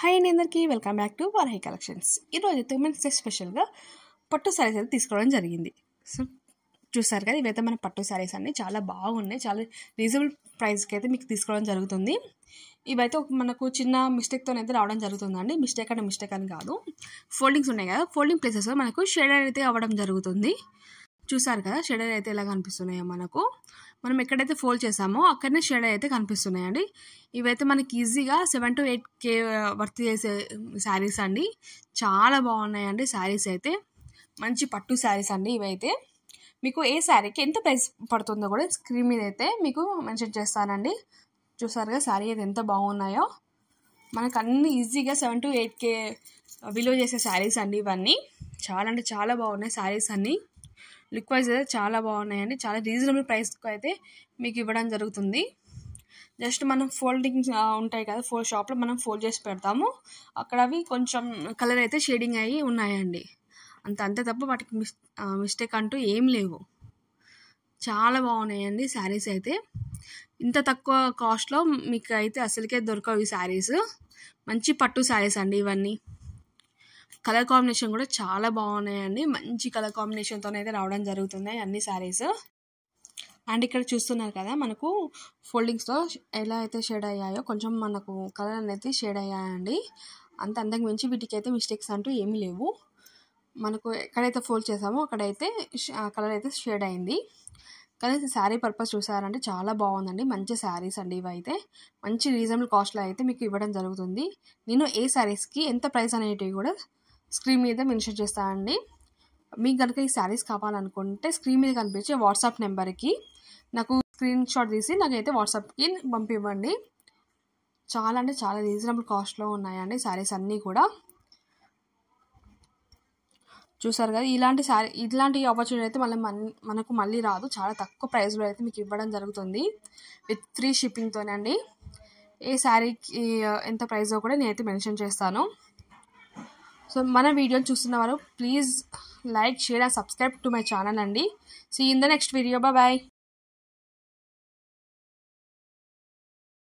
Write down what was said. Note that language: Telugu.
హాయ్ అండి అందరికీ welcome back to Varahi collections. ఈరోజు అయితే ఉమెన్స్ డే స్పెషల్గా పట్టు శారీస్ అయితే తీసుకోవడం జరిగింది. సో చూసారు కదా, ఇవైతే మన పట్టు శారీస్ అన్నీ చాలా బాగున్నాయి. చాలా రీజనబుల్ ప్రైస్కి అయితే మీకు తీసుకోవడం జరుగుతుంది. ఇవైతే మనకు చిన్న మిస్టేక్తో అయితే రావడం జరుగుతుందండి. మిస్టేక్ అని కాదు, ఫోల్డింగ్స్ ఉన్నాయి కదా, ఫోల్డింగ్ ప్లేసెస్ మనకు షేడర్ అయితే అవ్వడం జరుగుతుంది. చూసారు కదా షేడర్ అయితే ఎలా కనిపిస్తున్నాయో మనం ఎక్కడైతే ఫోల్డ్ చేసామో అక్కడనే షేడర్ అయితే కనిపిస్తున్నాయండి. ఇవైతే మనకి ఈజీగా 7 to 8K వర్త్ చేసే శారీస్ అండి. చాలా బాగున్నాయండి శారీస్ అయితే. మంచి పట్టు శారీస్ అండి ఇవైతే. మీకు ఏ శారీకి ఎంత ప్రైస్ పడుతుందో కూడా స్క్రీన్ మీద అయితే మీకు మెన్షన్ చేస్తానండి. చూసారుగా శారీ అయితే ఎంత బాగున్నాయో. మనకు అన్ని ఈజీగా 7 to 8K విలువ చేసే శారీస్ అండి ఇవన్నీ. చాలా అంటే చాలా బాగున్నాయి శారీస్ అన్నీ. లుక్ వైజ్ అయితే చాలా బాగున్నాయండి. చాలా రీజనబుల్ ప్రైస్కి అయితే మీకు ఇవ్వడం జరుగుతుంది. జస్ట్ మనం ఫోల్డింగ్స్ ఉంటాయి కదా, షాప్లో మనం ఫోల్డ్ చేసి పెడతాము, అక్కడ అవి కొంచెం కలర్ అయితే షేడింగ్ అయ్యి ఉన్నాయండి. అంతే తప్ప వాటికి మిస్టేక్ అంటూ ఏం లేవు. చాలా బాగున్నాయండి శారీస్ అయితే. ఇంత తక్కువ కాస్ట్లో మీకు అయితే అసలుకే దొరకవు ఈ శారీస్. మంచి పట్టు శారీస్ అండి ఇవన్నీ. కలర్ కాంబినేషన్ కూడా చాలా బాగున్నాయండి. మంచి కలర్ కాంబినేషన్తో అయితే రావడం జరుగుతున్నాయి అన్ని శారీస్. అండ్ ఇక్కడ చూస్తున్నారు కదా, మనకు ఫోల్డింగ్స్లో ఎలా అయితే షేడ్ అయ్యాయో కొంచెం మనకు కలర్ అనేది షేడ్ అయ్యాయండి. అంతకు మించి వీటికి అయితే మిస్టేక్స్ అంటూ ఏమీ లేవు. మనకు ఎక్కడైతే ఫోల్డ్ చేసామో అక్కడైతే కలర్ అయితే షేడ్ అయింది. కానీ శారీ పర్పస్ చూసారంటే చాలా బాగుందండి. మంచి శారీస్ అండి ఇవైతే. మంచి రీజనబుల్ కాస్ట్లో అయితే మీకు ఇవ్వడం జరుగుతుంది. నేను ఏ శారీస్కి ఎంత ప్రైస్ అనేటివి కూడా స్క్రీన్ మీద మెన్షన్ చేస్తానండి. మీకు కనుక ఈ శారీస్ కావాలనుకుంటే స్క్రీన్ మీద కనిపించే వాట్సాప్ నెంబర్కి నాకు స్క్రీన్ షాట్ తీసి నాకైతే వాట్సాప్కి పంపివ్వండి. చాలా అంటే చాలా రీజనబుల్ కాస్ట్లో ఉన్నాయండి శారీస్ అన్నీ కూడా. చూసారు కదా, ఇలాంటి ఆపర్చునిటీ అయితే మనకు మళ్ళీ రాదు. చాలా తక్కువ ప్రైస్లో అయితే మీకు ఇవ్వడం జరుగుతుంది విత్ ఫ్రీ షిప్పింగ్తోనండి. ఏ శారీకి ఎంత ప్రైజో కూడా నేనైతే మెన్షన్ చేస్తాను. సో మన వీడియోని చూస్తున్న వారు please like, share and subscribe to my channel అండి. See in the next video. Bye.